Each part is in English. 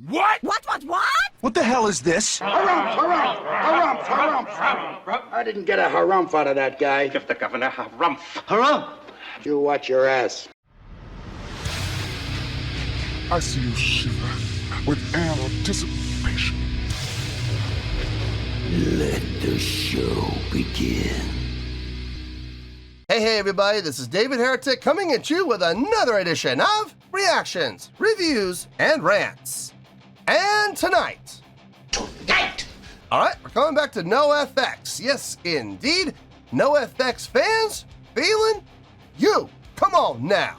What? What? What the hell is this? Harumph. I didn't get a harumph out of that guy. Give the governor harumph. Harumph? You watch your ass. I see you shiver with anticipation. Let the show begin. Hey everybody, this is David Heretic coming at you with another edition of Reactions, Reviews, and Rants. And tonight, alright, we're coming back to NOFX. Yes, indeed, NOFX Fans Feeling You. Come on now.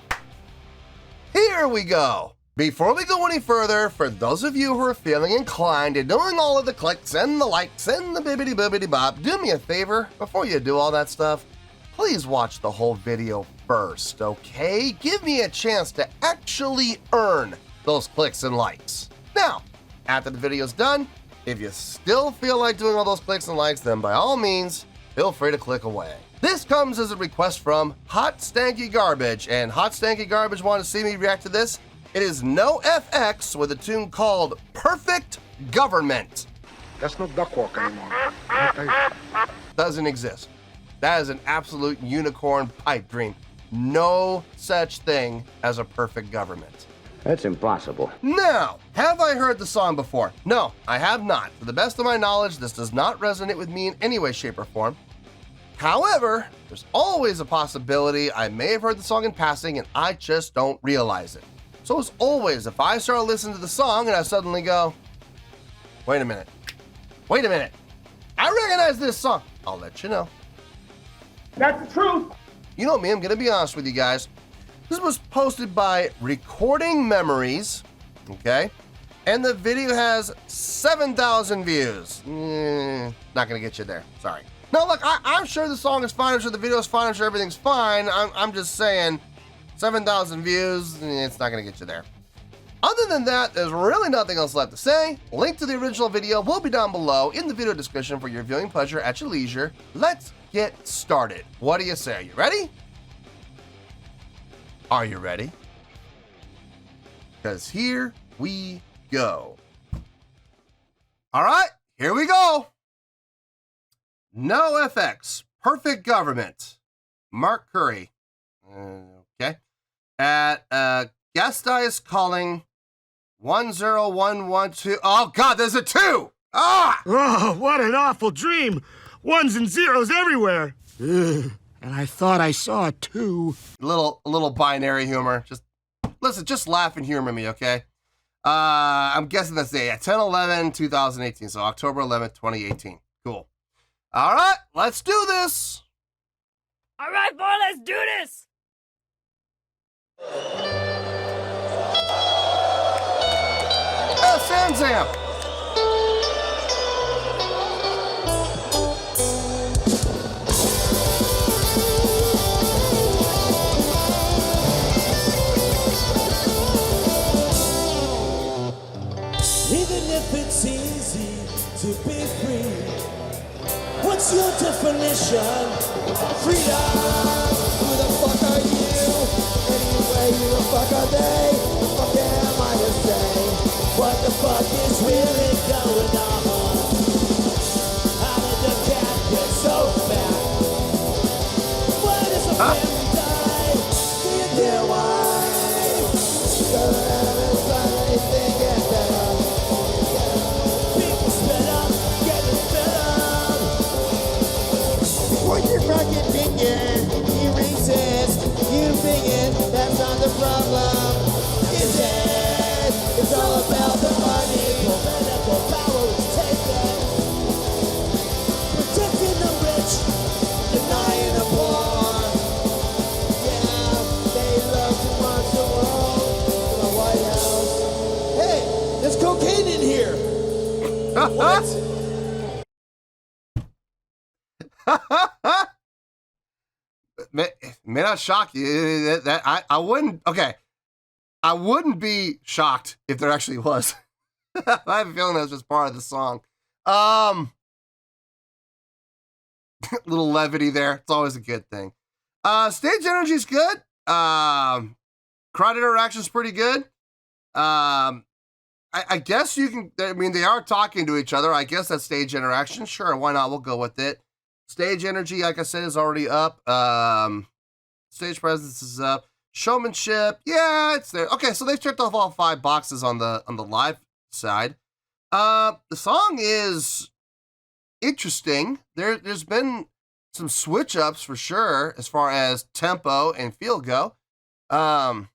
Here we go. Before we go any further, for those of you who are feeling inclined to doing all of the clicks and the likes and the bibbidi bop, do me a favor, before you do all that stuff, please watch the whole video first, okay? Give me a chance to actually earn those clicks and likes. Now, after the video's done, if you still feel like doing all those clicks and likes, then by all means, feel free to click away. This comes as a request from Hot Stanky Garbage, and Hot Stanky Garbage wanted to see me react to this. It is NOFX with a tune called Perfect Government. That's no duck walk anymore. Doesn't exist. That is an absolute unicorn pipe dream. No such thing as a perfect government. That's impossible. Now, have I heard the song before? No, I have not. To the best of my knowledge, this does not resonate with me in any way, shape, or form. However, there's always a possibility I may have heard the song in passing and I just don't realize it. So as always, if I start listening to the song and I suddenly go, wait a minute, I recognize this song, I'll let you know. That's the truth. You know me, I'm gonna be honest with you guys. This was posted by Recording Memories, okay? And the video has 7,000 views. Not gonna get you there, sorry. No, look, I'm sure the song is fine, I'm sure the video is fine, I'm sure everything's fine. I'm just saying, 7,000 views, it's not gonna get you there. Other than that, there's really nothing else left to say. Link to the original video will be down below in the video description for your viewing pleasure at your leisure. Let's get started. What do you say? Are you ready? Are you ready? Because here we go. All right, here we go. NOFX, Perfect Government. Mark Curry. Okay. At guest is calling 10112. Oh God, there's a 2. Ah! Oh, what an awful dream. Ones and zeros everywhere. Ugh. And I thought I saw a 2. A little binary humor. Just listen, just laugh and humor me, okay? I'm guessing that's the 10/11/2018, so October 11th, 2018. Cool. All right, let's do this. All right, boy, let's do this. Sanzam. Even if it's easy to be free, what's your definition of freedom? Who the fuck are you? Anyway, who the fuck are they? What the fuck am I to say? What the fuck is really going on? How did the cat get so fat? Why does a family die? Do you care why? Because every time anything gets better, people spit up, getting fed up. When you're fucking thinking, you resist, you thinking that's not the problem. Is it? It's all about the money, political power is taken. Protecting the rich, denying the poor. Yeah, they love to march the world to the White House. Hey, there's cocaine in here. What? May not shock you. I wouldn't. Okay. I wouldn't be shocked if there actually was. I have a feeling that's just part of the song. Little levity there. It's always a good thing. Stage energy's good. Crowd interaction's pretty good. I guess you can, I mean, they are talking to each other. I guess that's stage interaction. Sure, why not? We'll go with it. Stage energy, like I said, is already up. Stage presence is up. Showmanship, yeah, it's there. Okay, so they've checked off all 5 boxes on the live side. The song is interesting. There's been some switch ups for sure as far as tempo and feel go. A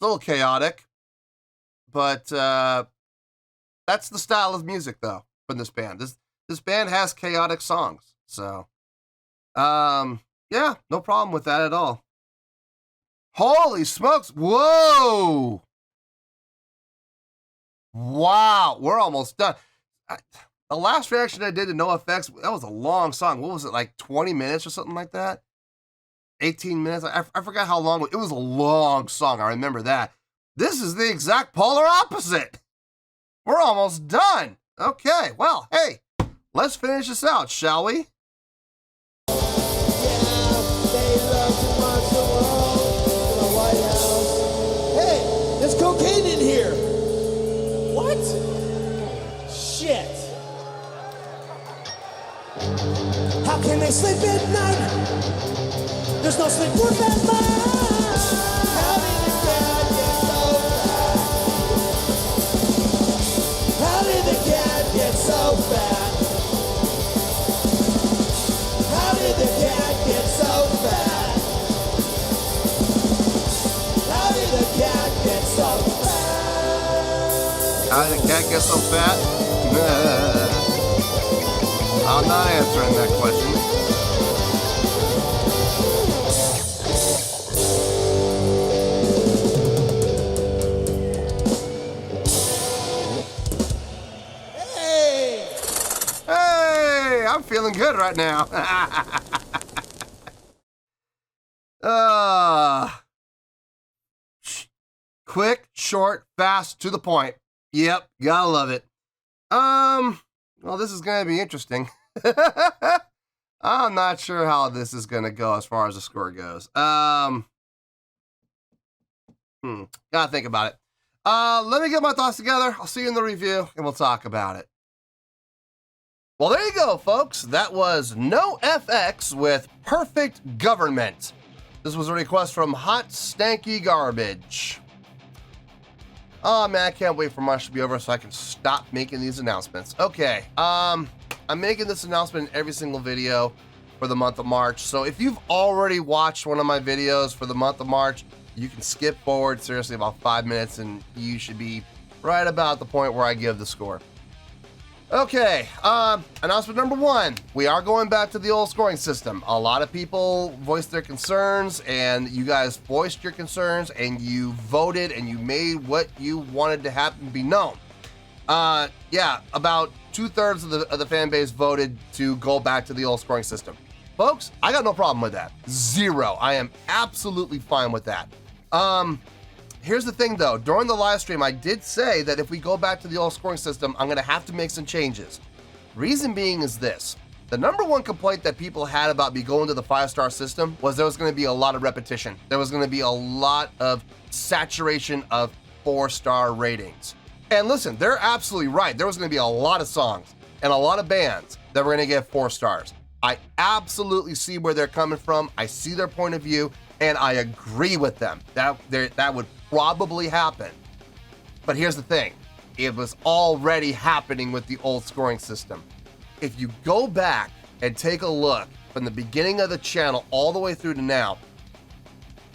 little chaotic, but that's the style of music though from this band. This band has chaotic songs, so yeah, no problem with that at all. Holy smokes! Whoa! Wow, we're almost done. The last reaction I did to NOFX, that was a long song. What was it, like 20 minutes or something like that? 18 minutes? I forgot how long. It was a long song. I remember that. This is the exact polar opposite. We're almost done. Okay, well, hey, let's finish this out, shall we? Hey, there's cocaine in here. What? Shit. How can they sleep at night? There's no sleep for that mind. How did the cat get so fat? How did the cat get so fat? How did the cat get so fat? How did the cat get so fat? How did the cat get so fat? I'm not answering that question. Hey, I'm feeling good right now. Quick, short, fast, to the point. Yep, gotta love it. Well, this is gonna be interesting. I'm not sure how this is gonna go as far as the score goes. Gotta think about it. Let me get my thoughts together. I'll see you in the review, and we'll talk about it. Well, there you go, folks. That was NOFX with Perfect Government. This was a request from Hot Stanky Garbage. Oh man, I can't wait for March to be over so I can stop making these announcements. Okay, I'm making this announcement in every single video for the month of March. So if you've already watched one of my videos for the month of March, you can skip forward seriously about 5 minutes and you should be right about the point where I give the score. Okay, announcement number 1. We are going back to the old scoring system. A lot of people voiced their concerns, and you guys voiced your concerns, and you voted, and you made what you wanted to happen be known. Yeah, about 2/3 of the fan base voted to go back to the old scoring system. Folks, I got no problem with that. 0. I am absolutely fine with that. Here's the thing though, during the live stream, I did say that if we go back to the old scoring system, I'm gonna have to make some changes. Reason being is this. The number 1 complaint that people had about me going to the 5-star system was there was gonna be a lot of repetition. There was gonna be a lot of saturation of 4-star ratings. And listen, they're absolutely right. There was gonna be a lot of songs and a lot of bands that were gonna get 4 stars. I absolutely see where they're coming from. I see their point of view, and I agree with them. That would probably happen. But here's the thing. It was already happening with the old scoring system. If you go back and take a look from the beginning of the channel all the way through to now,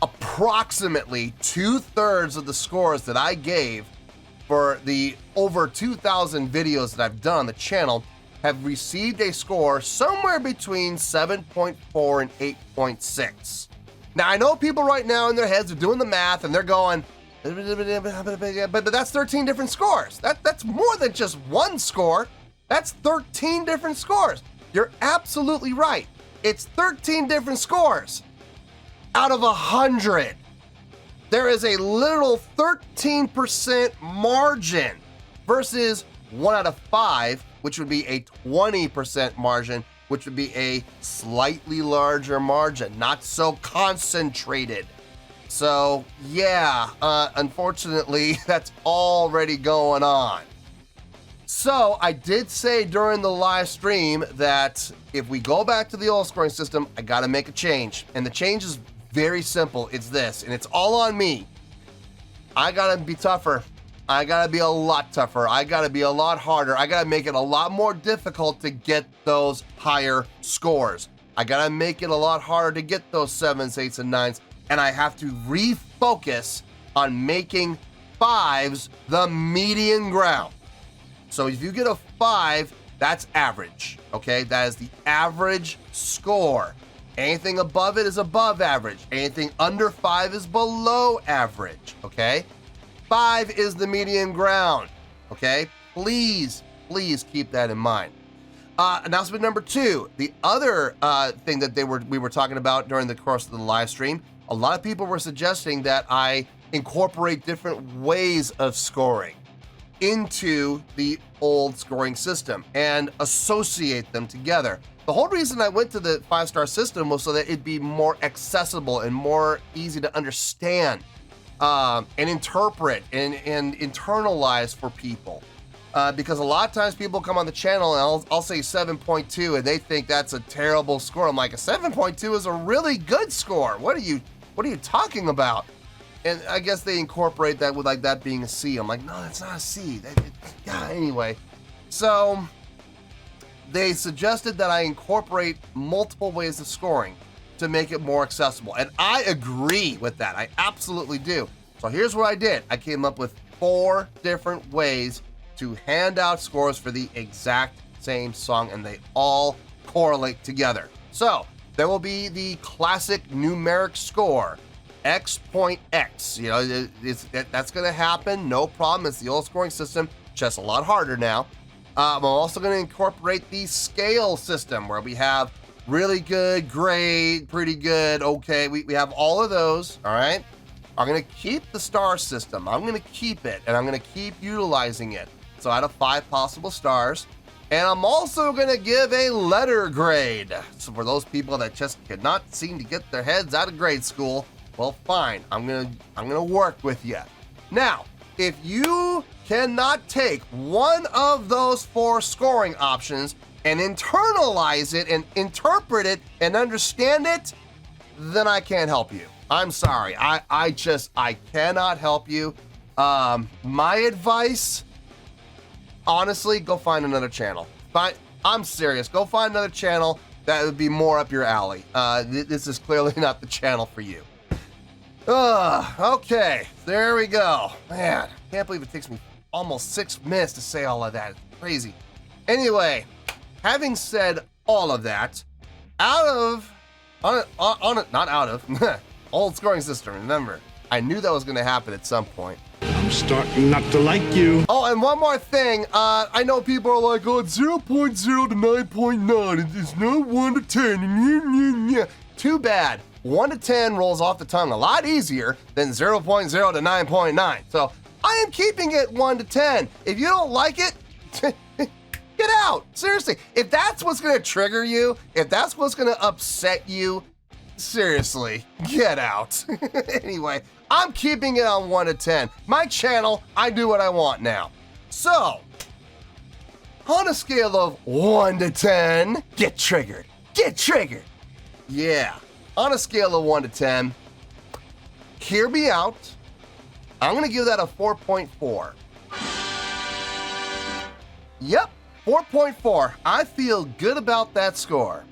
approximately 2/3 of the scores that I gave for the over 2,000 videos that I've done on the channel have received a score somewhere between 7.4 and 8.6. Now, I know people right now in their heads are doing the math and they're going, but that's 13 different scores. That's more than just one score. That's 13 different scores. You're absolutely right. It's 13 different scores out of 100. There is a literal 13% margin versus 1 out of 5, which would be a 20% margin, which would be a slightly larger margin, not so concentrated. So yeah, unfortunately, that's already going on. So I did say during the live stream that if we go back to the old scoring system, I gotta make a change. And the change is very simple. It's this, and it's all on me. I gotta be tougher. I gotta be a lot tougher. I gotta be a lot harder. I gotta make it a lot more difficult to get those higher scores. I gotta make it a lot harder to get those 7s, 8s, and 9s. And I have to refocus on making 5s the median ground. So if you get a 5, that's average, okay? That is the average score. Anything above it is above average. Anything under 5 is below average, okay? 5 is the median ground, okay? Please keep that in mind. Announcement number 2, the other thing that we were talking about during the course of the live stream, a lot of people were suggesting that I incorporate different ways of scoring into the old scoring system and associate them together. The whole reason I went to the 5-star system was so that it'd be more accessible and more easy to understand and interpret and internalize for people. Because a lot of times people come on the channel and I'll say 7.2 and they think that's a terrible score. I'm like, a 7.2 is a really good score. What are you talking about? And I guess they incorporate that with like that being a C. I'm like, no, that's not a C. Anyway. So they suggested that I incorporate multiple ways of scoring to make it more accessible. And I agree with that. I absolutely do. So here's what I did. I came up with 4 different ways to hand out scores for the exact same song, and they all correlate together. So there will be the classic numeric score, X.X. You know, that's going to happen, no problem. It's the old scoring system, just a lot harder now. I'm also going to incorporate the scale system where we have really good, great, pretty good, okay. We have all of those, all right? I'm going to keep the star system. I'm going to keep it, and I'm going to keep utilizing it. So out of 5 possible stars. And I'm also going to give a letter grade. So for those people that just cannot seem to get their heads out of grade school, well, fine. I'm gonna work with you. Now, if you cannot take one of those 4 scoring options and internalize it and interpret it and understand it, then I can't help you. I'm sorry. I cannot help you. My advice, honestly, go find another channel. I'm serious. Go find another channel that would be more up your alley. This is clearly not the channel for you. Okay, there we go. Man, can't believe it takes me almost 6 minutes to say all of that. It's crazy. Anyway, having said all of that, old scoring system, remember, I knew that was going to happen at some point. I'm starting not to like you. Oh, and one more thing. I know people are like, oh, it's 0.0 to 9.9. It's not 1 to 10. Too bad. 1 to 10 rolls off the tongue a lot easier than 0.0 to 9.9. So I am keeping it 1 to 10. If you don't like it, get out. Seriously. If that's what's going to trigger you, if that's what's going to upset you, seriously, get out. Anyway, I'm keeping it on 1 to 10. My channel, I do what I want now. So, on a scale of 1 to 10, get triggered. Get triggered. Yeah. On a scale of 1 to 10, hear me out. I'm going to give that a 4.4. Yep, 4.4. I feel good about that score.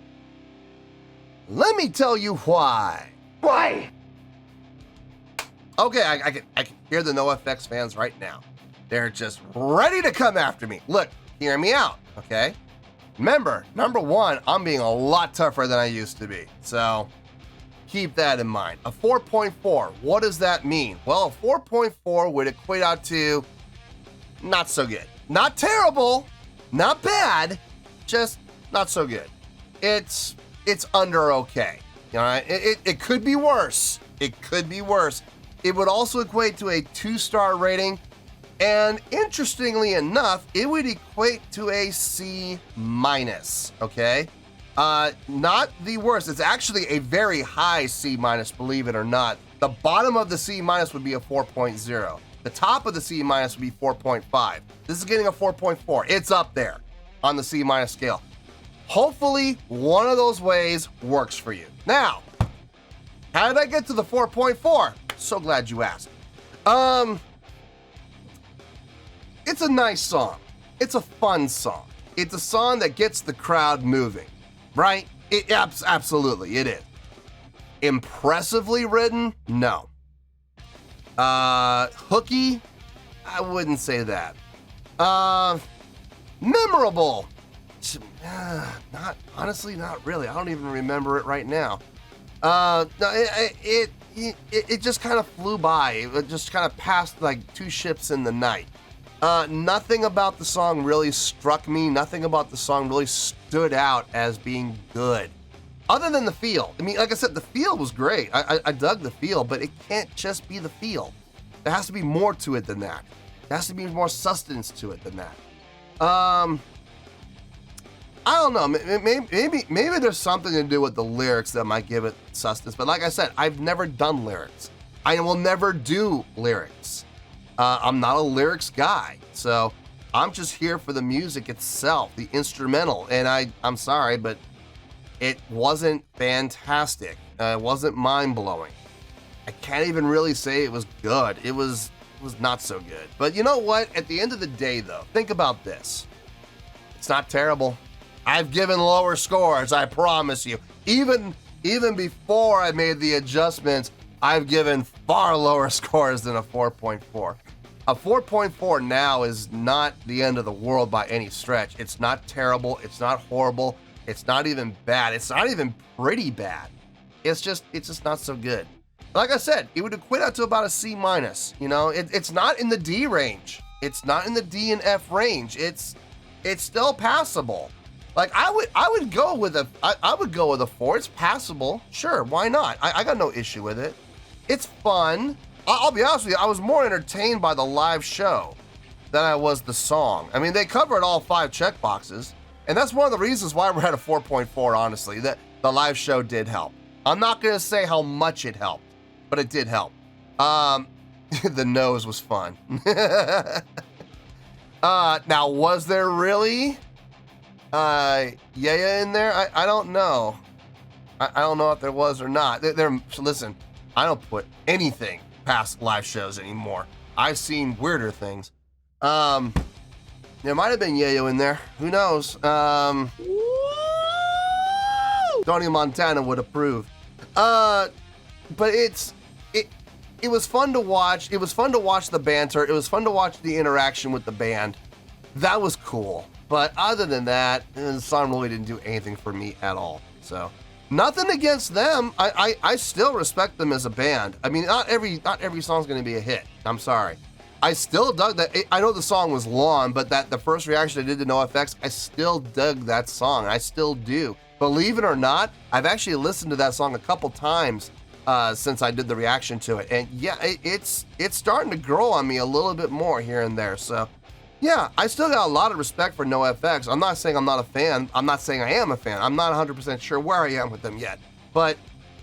Let me tell you why. Why? Okay, I can hear the NOFX fans right now. They're just ready to come after me. Look, hear me out, okay? Remember, number 1, I'm being a lot tougher than I used to be. So keep that in mind. A 4.4, what does that mean? Well, a 4.4 would equate out to not so good. Not terrible, not bad, just not so good. It's under okay. All right, it could be worse. It could be worse. It would also equate to a 2-star rating, and interestingly enough, it would equate to a C-, okay? Not the worst. It's actually a very high C-, believe it or not. The bottom of the C minus would be a 4.0. The top of the C minus would be 4.5. This is getting a 4.4. It's up there on the C minus scale. Hopefully, one of those ways works for you. Now, how did I get to the 4.4? So glad you asked. It's a nice song. It's a fun song. It's a song that gets the crowd moving, right? Absolutely, it is. Impressively written? No. Hooky? I wouldn't say that. Memorable? Not really. I don't even remember it right now. No, it just kind of flew by. It just kind of passed like two ships in the night. Nothing about the song really struck me. Nothing about the song really stood out as being good. Other than the feel. I mean, like I said, the feel was great. I dug the feel, but it can't just be the feel. There has to be more to it than that. There has to be more substance to it than that. I don't know. Maybe there's something to do with the lyrics that might give it substance. But like I said, I've never done lyrics. I will never do lyrics. I'm not a lyrics guy. So I'm just here for the music itself, the instrumental. And I'm sorry, but it wasn't fantastic. It wasn't mind-blowing. I can't even really say it was good. It was not so good. But you know what? At the end of the day, though, think about this. It's not terrible. I've given lower scores, I promise you. Even before I made the adjustments, I've given far lower scores than a 4.4. A 4.4 now is not the end of the world by any stretch. It's not terrible. It's not horrible. It's not even bad. It's not even pretty bad. It's just not so good. Like I said, it would equate out to about a C minus. You know, it's not in the D range. It's not in the D and F range. It's still passable. Like I would go with a 4. It's passable. Sure, why not? I got no issue with it. It's fun. I'll be honest with you, I was more entertained by the live show than I was the song. I mean, they covered all 5 checkboxes, and that's one of the reasons why we're at a 4.4, honestly, that the live show did help. I'm not going to say how much it helped, but it did help. The nose was fun. Now, was there really Yaya in there? I don't know. I don't know if there was or not. Listen, I don't put anything past live shows anymore. I've seen weirder things. There might have been Yayo in there. Who knows? Tony Montana would approve. But it was fun to watch. It was fun to watch the banter. It was fun to watch the interaction with the band. That was cool. But other than that, the song really didn't do anything for me at all. So nothing against them. I still respect them as a band. I mean, not every song's going to be a hit. I'm sorry. I still dug that. I know the song was long, but the first reaction I did to NOFX, I still dug that song. I still do. Believe it or not, I've actually listened to that song a couple times since I did the reaction to it. And yeah, it's starting to grow on me a little bit more here and there. So yeah, I still got a lot of respect for NOFX. I'm not saying I'm not a fan. I'm not saying I am a fan. I'm not 100% sure where I am with them yet. But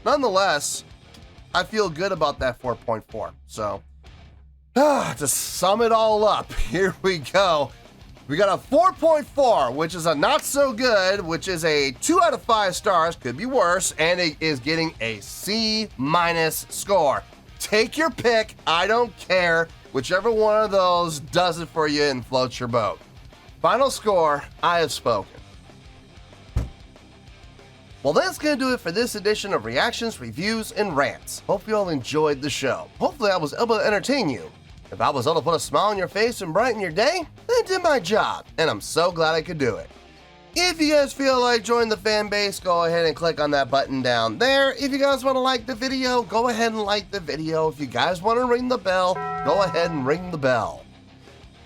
nonetheless, I feel good about that 4.4. So to sum it all up, here we go. We got a 4.4, which is a not so good, which is a 2 out of 5 stars, could be worse, and it is getting a C minus score. Take your pick, I don't care. Whichever one of those does it for you and floats your boat. Final score, I have spoken. Well, that's going to do it for this edition of Reactions, Reviews, and Rants. Hope you all enjoyed the show. Hopefully I was able to entertain you. If I was able to put a smile on your face and brighten your day, then I did my job, and I'm so glad I could do it. If you guys feel like joining the fan base, go ahead and click on that button down there. If you guys want to like the video, go ahead and like the video. If you guys want to ring the bell, go ahead and ring the bell.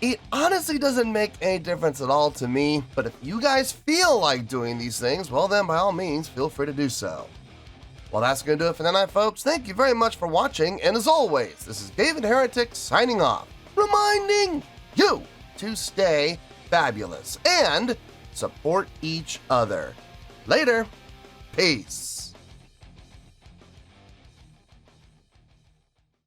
It honestly doesn't make any difference at all to me, but if you guys feel like doing these things, well then by all means, feel free to do so. Well, that's going to do it for tonight, folks. Thank you very much for watching, and as always, this is David Heretic signing off, reminding you to stay fabulous and support each other. Later. Peace.